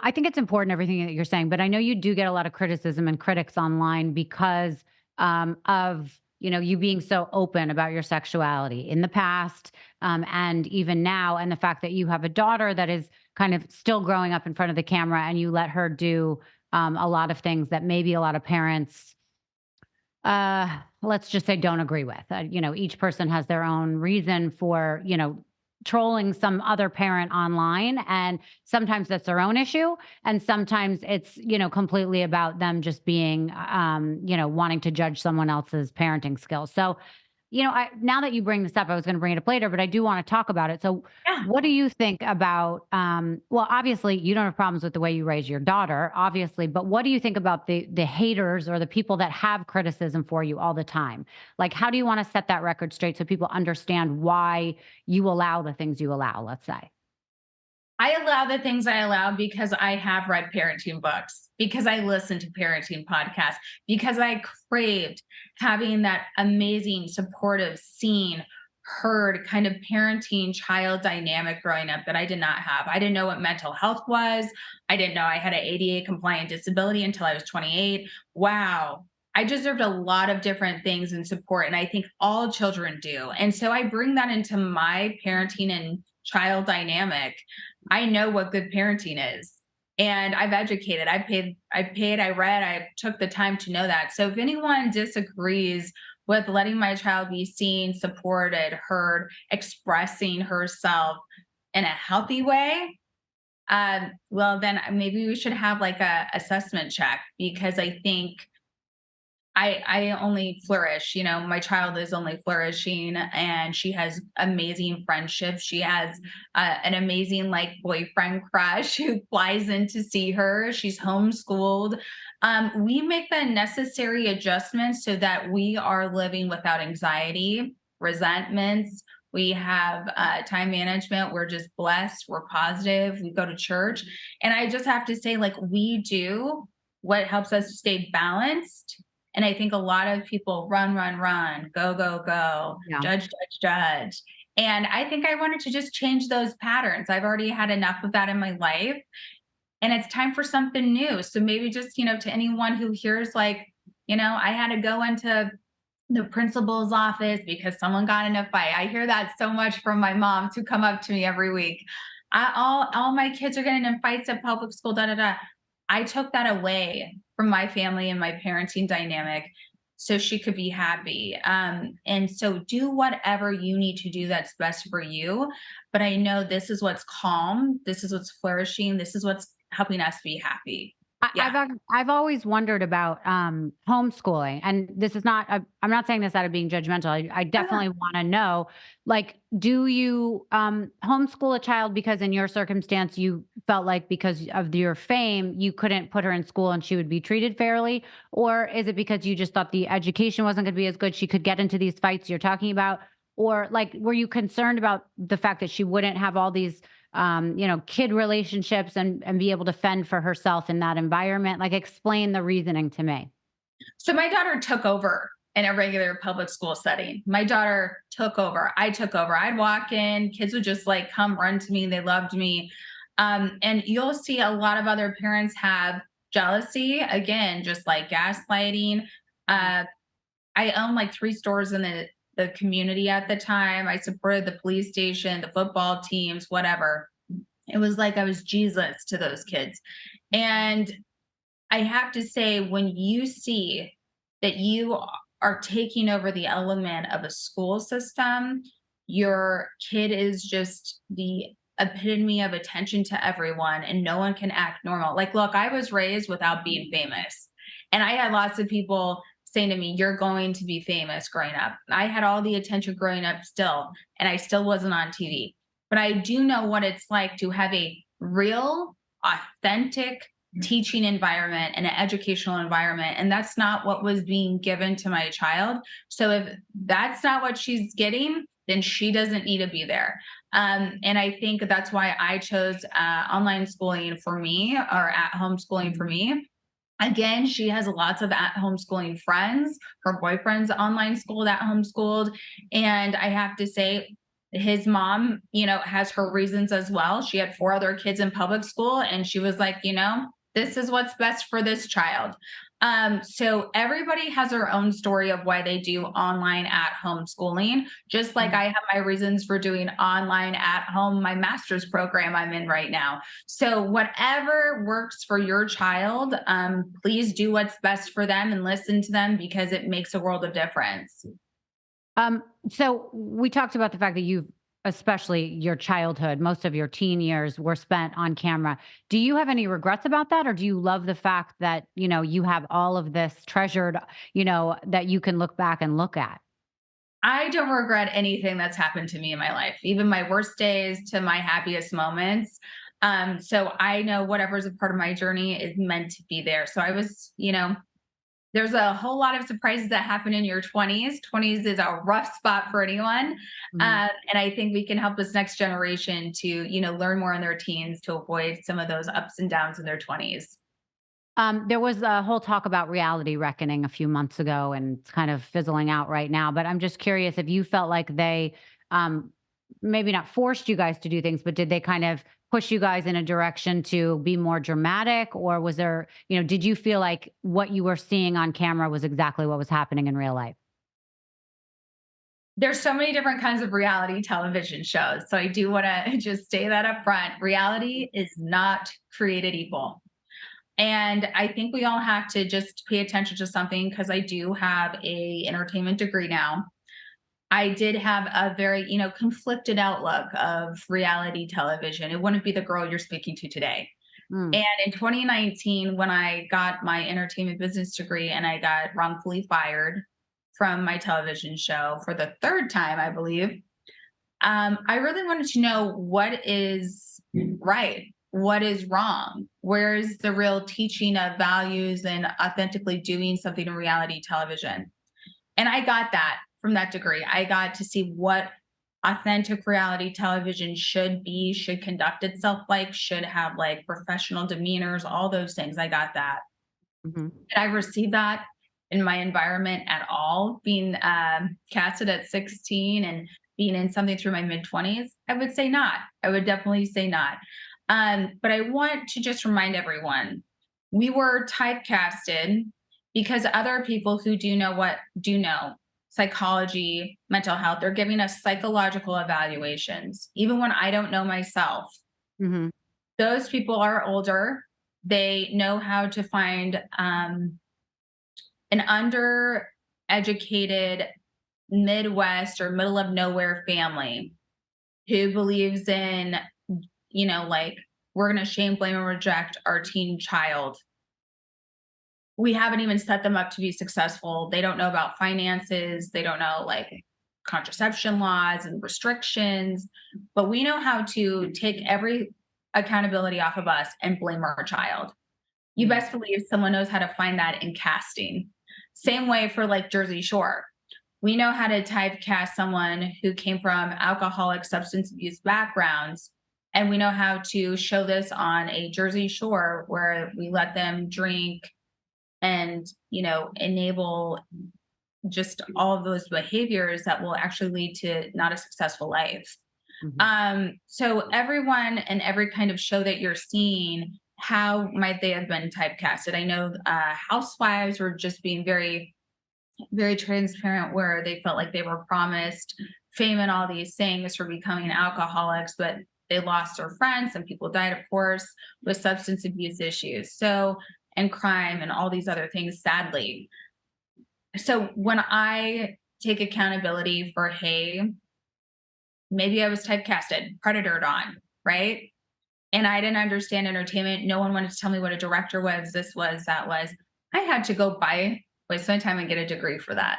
I think it's important, everything that you're saying, but I know you do get a lot of criticism and critics online because of you being so open about your sexuality in the past, and even now, and the fact that you have a daughter that is kind of still growing up in front of the camera, and you let her do a lot of things that maybe a lot of parents, let's just say, don't agree with. Each person has their own reason for, trolling some other parent online. And sometimes that's their own issue. And sometimes it's, completely about them just being, wanting to judge someone else's parenting skills. So, now that you bring this up, I was going to bring it up later, but I do want to talk about it. So, Yeah. what do you think about? Well, obviously, you don't have problems with the way you raise your daughter, obviously, but what do you think about the haters or the people that have criticism for you all the time? Like, how do you want to set that record straight so people understand why you allow the things you allow? Let's say. I allow the things I allow because I have read parenting books, because I listen to parenting podcasts, because I craved having that amazing, supportive, seen, heard kind of parenting child dynamic growing up that I did not have. I didn't know what mental health was. I didn't know I had an ADA compliant disability until I was 28. Wow. I deserved a lot of different things and support. And I think all children do. And so I bring that into my parenting and child dynamic. I know what good parenting is. And I've educated, I read, I took the time to know that. So if anyone disagrees with letting my child be seen, supported, heard, expressing herself in a healthy way, well, then maybe we should have like a assessment check, because I think I only flourish. My child is only flourishing, and she has amazing friendships. She has an amazing like boyfriend crush who flies in to see her. She's homeschooled. We make the necessary adjustments so that we are living without anxiety, resentments. We have time management. We're just blessed. We're positive. We go to church. And I just have to say, like, we do what helps us stay balanced. And I think a lot of people run, run, run, go, go, go, Yeah. judge, judge, judge. And I think I wanted to just change those patterns. I've already had enough of that in my life, and it's time for something new. So maybe just, to anyone who hears, like, I had to go into the principal's office because someone got in a fight. I hear that so much from my moms who come up to me every week. All my kids are getting in fights at public school, da da da. I took that away from my family and my parenting dynamic so she could be happy. And so do whatever you need to do that's best for you. But I know this is what's calm. This is what's flourishing. This is what's helping us be happy. Yeah. I've always wondered about homeschooling, and this is not. I'm not saying this out of being judgmental. I definitely want to know, like, do you homeschool a child because in your circumstance you felt like because of your fame you couldn't put her in school and she would be treated fairly, or is it because you just thought the education wasn't going to be as good? She could get into these fights you're talking about, or like, were you concerned about the fact that she wouldn't have all these kid relationships and be able to fend for herself in that environment? Like, explain the reasoning to me. So my daughter took over in a regular public school setting. My daughter took over. I took over. I'd walk in, kids would just like come run to me. They loved me. And you'll see a lot of other parents have jealousy, again, just like gaslighting. Uh, I owned like 3 stores in the community at the time. I supported the police station, the football teams, whatever. It was like I was Jesus to those kids. And I have to say, when you see that you are taking over the element of a school system, your kid is just the epitome of attention to everyone, and no one can act normal. Like, look, I was raised without being famous. And I had lots of people saying to me, "You're going to be famous," growing up. I had all the attention growing up still, and I still wasn't on TV. But I do know what it's like to have a real, authentic teaching environment and an educational environment. And that's not what was being given to my child. So if that's not what she's getting, then she doesn't need to be there. And I think that's why I chose online schooling for me, or at home schooling for me. Again, she has lots of at home schooling friends. Her boyfriend's online schooled, at home schooled. And I have to say, his mom, has her reasons as well. She had 4 other kids in public school, and she was like, this is what's best for this child. So everybody has their own story of why they do online at home schooling, just like Mhm. I have my reasons for doing online at home, my master's program I'm in right now. So whatever works for your child, please do what's best for them and listen to them because it makes a world of difference. So we talked about the fact that you've, especially your childhood, most of your teen years were spent on camera. Do you have any regrets about that? Or do you love the fact that, you have all of this treasured, that you can look back and look at? I don't regret anything that's happened to me in my life, even my worst days to my happiest moments. So I know whatever's a part of my journey is meant to be there. So I was, there's a whole lot of surprises that happen in your 20s. 20s is a rough spot for anyone. Mhm. And I think we can help this next generation to, learn more in their teens to avoid some of those ups and downs in their 20s. There was a whole talk about reality reckoning a few months ago, and it's kind of fizzling out right now. But I'm just curious if you felt like they um, maybe not forced you guys to do things, but did they kind of push you guys in a direction to be more dramatic? Or was there, did you feel like what you were seeing on camera was exactly what was happening in real life? There's so many different kinds of reality television shows. So I do want to just say that up front. Reality is not created equal. And I think we all have to just pay attention to something because I do have a entertainment degree now. I did have a very, conflicted outlook of reality television. It wouldn't be the girl you're speaking to today. Mm, And in 2019, when I got my entertainment business degree and I got wrongfully fired from my television show for the third time, I believe, I really wanted to know what is right, what is wrong, where's the real teaching of values and authentically doing something in reality television. And I got that from that degree. I got to see what authentic reality television should be, should conduct itself like, should have like professional demeanors, all those things. I got that. mhm. Did I receive that in my environment at all? Being casted at 16 and being in something through my mid 20s? I would say not. I would definitely say not. But I want to just remind everyone we were typecasted because other people who do know what do know psychology, mental health, they're giving us psychological evaluations, even when I don't know myself. Mhm. Those people are older. They know how to find an undereducated Midwest or middle of nowhere family who believes in, like we're going to shame, blame, and reject our teen child. We haven't even set them up to be successful. They don't know about finances. They don't know like contraception laws and restrictions, but we know how to take every accountability off of us and blame our child. You Mm. best believe someone knows how to find that in casting. Same way for like Jersey Shore. We know how to typecast someone who came from alcoholic substance abuse backgrounds. And we know how to show this on a Jersey Shore where we let them drink and, enable just all of those behaviors that will actually lead to not a successful life. Mhm. So everyone and every kind of show that you're seeing, how might they have been typecasted? I know housewives were just being very, very transparent, where they felt like they were promised fame and all these things for becoming alcoholics, but they lost their friends. Some people died, of course, with substance abuse issues. So, and crime and all these other things, sadly. So when I take accountability for, hey, maybe I was typecasted, predatored on, right? And I didn't understand entertainment. No one wanted to tell me what a director was, this was, that was. I had to go waste my time and get a degree for that.